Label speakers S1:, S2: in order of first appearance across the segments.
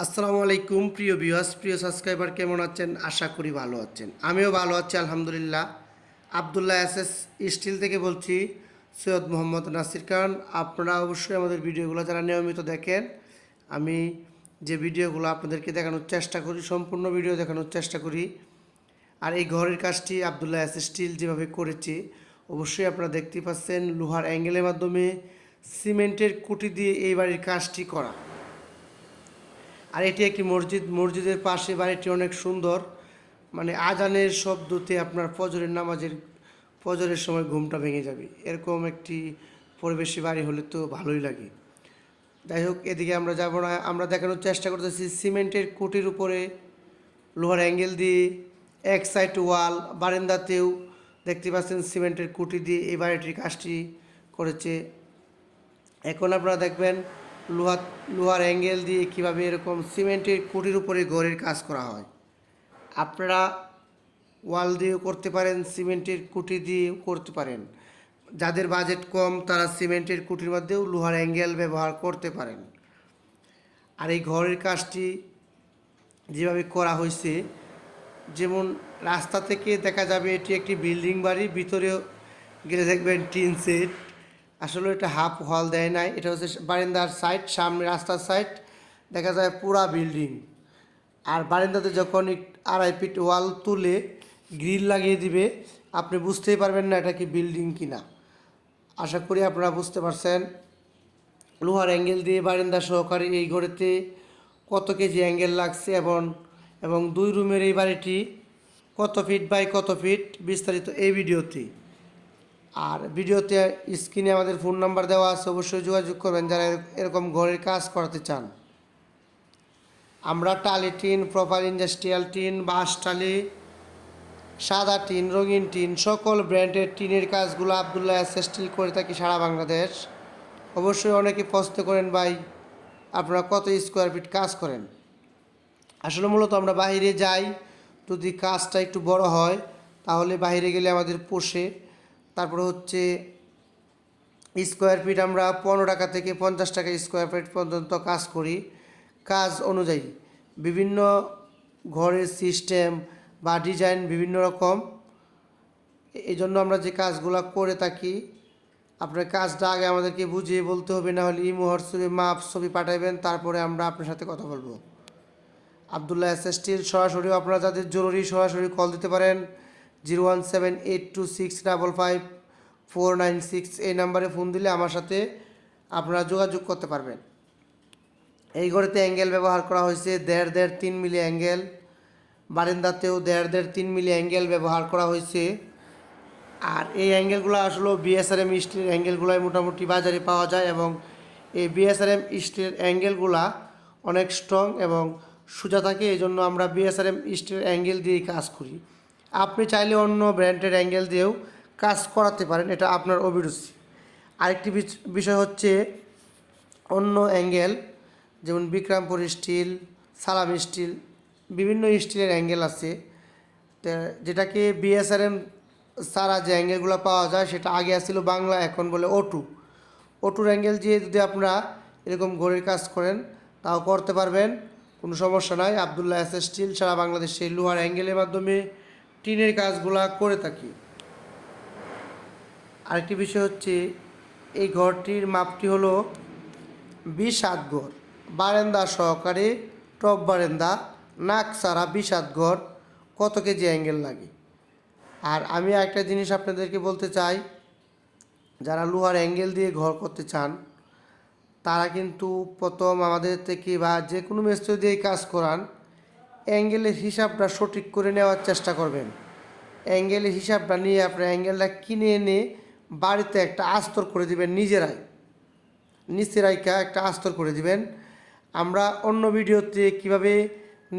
S1: আসসালামু আলাইকুম প্রিয় ভিউয়ার্স, প্রিয় সাবস্ক্রাইবার, কেমন আছেন? আশা করি ভালো আছেন। আমিও ভালো আছি আলহামদুলিল্লাহ। আবদুল্লাহ এসএস স্টিল থেকে বলছি, সৈয়দ মোহাম্মদ নাসির খান। আপনারা অবশ্যই আমাদের ভিডিওগুলো যারা নিয়মিত দেখেন, আমি যে ভিডিওগুলো আপনাদেরকে দেখানোর চেষ্টা করি, সম্পূর্ণ ভিডিও দেখানোর চেষ্টা করি। আর এই ঘরের কাজটি আবদুল্লাহ এসএস স্টিল যেভাবে করেছে, অবশ্যই আপনারা দেখতে পাচ্ছেন লোহার অ্যাঙ্গেলের মাধ্যমে সিমেন্টের কুটি দিয়ে এই বাড়ির কাজটি করা। আর এটি একটি মসজিদের পাশে বাড়িটি অনেক সুন্দর, মানে আজানের শব্দতে আপনার ফজরের সময় ঘুমটা ভেঙে যাবে, এরকম একটি পরিবেশী বাড়ি হলে তো ভালোই লাগে। যাই হোক, এদিকে আমরা যাব না, আমরা দেখানোর চেষ্টা করতেছি সিমেন্টের কুটির উপরে লোহার অ্যাঙ্গেল দিয়ে এক সাইড ওয়াল, বারান্দাতেও দেখতে পাচ্ছেন সিমেন্টের কুটি দিয়ে এই বাড়িটির কাজটি করেছে। এখন আপনারা দেখবেন লোহার অ্যাঙ্গেল দিয়ে কীভাবে এরকম সিমেন্টের কুটির উপরে ঘরের কাজ করা হয়। আপনারা ওয়াল দিয়েও করতে পারেন, সিমেন্টের কুটি দিয়েও করতে পারেন। যাদের বাজেট কম তারা সিমেন্টের কুটির মধ্যেও লোহার অ্যাঙ্গেল ব্যবহার করতে পারেন। আর এই ঘরের কাজটি যেভাবে করা হয়েছে, যেমন রাস্তা থেকে দেখা যাবে এটি একটি বিল্ডিং বাড়ি, ভিতরেও গেলে দেখবেন টিন সেট। আসলে এটা হাফ হল দেয় নাই, এটা হচ্ছে বারান্দার সাইড, সামনে রাস্তার সাইড দেখা যায় পুরা বিল্ডিং। আর বারান্দাতে যখন 2.5 ফিট ওয়াল তুলে গ্রিল লাগিয়ে দিবে, আপনি বুঝতেই পারবেন না এটা কি বিল্ডিং কিনা। আশা করি আপনারা বুঝতে পারছেন। লোহার অ্যাঙ্গেল দিয়ে বারান্দা সহকারে এই ঘরেতে কত কেজি অ্যাঙ্গেল লাগছে এবং 2 রুমের এই বাড়িটি কত ফিট বাই কত ফিট, বিস্তারিত এই ভিডিওতে। আর ভিডিওতে স্ক্রিনে আমাদের ফোন নাম্বার দেওয়া আছে, অবশ্যই যোগাযোগ করবেন যারা এরকম ঘরের কাজ করাতে চান। আমরা টালি টিন, প্রপার ইন্ডাস্ট্রিয়াল টিন, বাঁশ টালি, সাদা টিন, রঙিন টিন, সকল ব্র্যান্ডের টিনের কাজগুলো আবদুল্লাহ এসএস স্টিল করে থাকি সারা বাংলাদেশ। অবশ্যই অনেকে প্রশ্ন করেন, ভাই আপনারা কত স্কোয়ার ফিট কাজ করেন? আসলে মূলত আমরা বাইরে যাই, যদি কাজটা একটু বড় হয় তাহলে বাইরে গেলে আমাদের পোষে। তারপরে হচ্ছে স্কোয়ার ফিট আমরা 15 টাকা থেকে 50 টাকা স্কোয়ার ফিট পর্যন্ত কাজ করি। কাজ অনুযায়ী বিভিন্ন ঘরের সিস্টেম বা ডিজাইন বিভিন্ন রকম, এই জন্য আমরা যে কাজগুলো করে থাকি, আপনার কাজটা আগে আমাদেরকে বুঝিয়ে বলতে হবে, না হলে ইমো হোয়াটসঅ্যাপে মাপ ছবি পাঠাবেন, তারপরে আমরা আপনার সাথে কথা বলবো। আবদুল্লাহ এসএস স্টিল সরাসরিও আপনারা যাদের জরুরি সরাসরি কল দিতে পারেন 01782655496, এই নাম্বারে ফোন দিলে আমার সাথে আপনারা যোগাযোগ করতে পারবেন। এই ঘরেতে অ্যাঙ্গেল ব্যবহার করা হয়েছে 1.5-3 মিলি অ্যাঙ্গেল, বারান্দাতেও 1.5-3 মিলি অ্যাঙ্গেল ব্যবহার করা হয়েছে। আর এই অ্যাঙ্গেলগুলো আসলে বিএসআরএম স্টিলের অ্যাঙ্গেলগুলোই মোটামুটি বাজারে পাওয়া যায়, এবং এই বিএসআরএম স্টিলের অ্যাঙ্গেলগুলা অনেক স্ট্রং এবং সোজা থাকে, এই জন্য আমরা বিএসআরএম স্টিলের অ্যাঙ্গেল দিয়েই কাজ করি। আপনি চাইলে অন্য ব্র্যান্ডের অ্যাঙ্গেল দিয়েও কাজ করাতে পারেন, এটা আপনার অভিরুচি। আরেকটি বিষয় হচ্ছে অন্য অ্যাঙ্গেল, যেমন বিক্রমপুর স্টিল, সালাম স্টিল, বিভিন্ন স্টিলের অ্যাঙ্গেল আছে, যেটাকে বিএসআরএম সারা যে অ্যাঙ্গেলগুলো পাওয়া যায় সেটা আগে আসছিল বাংলা, এখন বলে ওটুর অ্যাঙ্গেল দিয়ে যদি আপনারা এরকম ঘরের কাজ করেন তাও করতে পারবেন, কোনো সমস্যা নাই। আবদুল্লাহ এসএস স্টিল সারা বাংলাদেশে লোহার অ্যাঙ্গেলের মাধ্যমে টিনের কাজগুলা করে থাকি। আরেকটি বিষয় হচ্ছে এই ঘরটির মাপটি হলো 20 ঘর, বারান্দা সহকারে, টপ বারান্দা, নাক ছাড়া 20 ঘর, কত কেজি অ্যাঙ্গেল লাগে। আর আমি একটা জিনিস আপনাদেরকে বলতে চাই, যারা লোহার অ্যাঙ্গেল দিয়ে ঘর করতে চান তারা কিন্তু প্রথম আমাদের থেকে বা যে কোনো মিস্ত্রি দিয়ে কাজ করান, অ্যাঙ্গেলের হিসাবটা সঠিক করে নেওয়ার চেষ্টা করবেন। অ্যাঙ্গেলের হিসাবটা নিয়ে আপনার অ্যাঙ্গেলটা কিনে এনে বাড়িতে একটা আস্তর করে দিবেন, নিচে রাইখা একটা আস্তর করে দিবেন। আমরা অন্য ভিডিওতে কিভাবে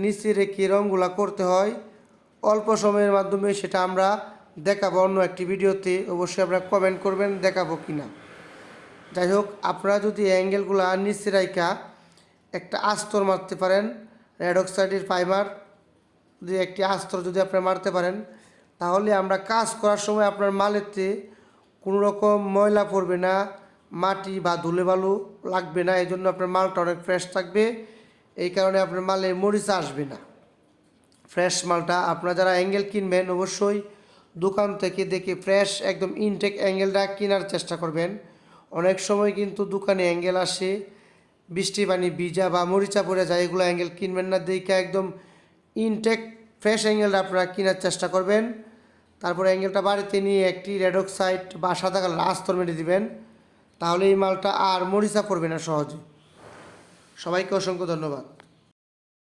S1: নিচে রেখে রঙগুলা করতে হয় অল্প সময়ের মাধ্যমে সেটা আমরা দেখাবো অন্য একটি ভিডিওতে, অবশ্যই আপনারা কমেন্ট করবেন দেখাবো কিনা। যাই হোক, আপনারা যদি অ্যাঙ্গেলগুলো নিচে রাইখা একটা আস্তর মারতে পারেন, রেড অক্সাইডের ফাইবার দিয়ে একটি আস্তর যদি আপনারা মারতে পারেন, তাহলে আমরা কাজ করার সময় আপনার মালেতে কোনো রকম ময়লা পড়বে না, মাটি বা ধুলোবালু লাগবে না, এই জন্য আপনার মালটা অনেক ফ্রেশ থাকবে এই কারণে আপনার মালে মরিচা আসবে না। ফ্রেশ মালটা আপনারা যারা অ্যাঙ্গেল কিনবেন অবশ্যই দোকান থেকে দেখে ফ্রেশ একদম ইনটেক অ্যাঙ্গেলটা কেনার চেষ্টা করবেন। অনেক সময় কিন্তু দোকানে অ্যাঙ্গেল আসে বৃষ্টি পানি ভিজা বা মরিচা পড়ে যায়, এগুলো অ্যাঙ্গেল কিনবেন না, দেখে একদম ইনটেক ফ্রেশ অ্যাঙ্গেলটা আপনারা কেনার চেষ্টা করবেন। তারপরে অ্যাঙ্গেলটা বাড়িতে নিয়ে একটি রেড অক্সাইড বা সাদা কালার আস্তর মেরে দিবেন, তাহলে এই মালটা আর মরিচা পড়বে না সহজে। সবাইকে অসংখ্য ধন্যবাদ।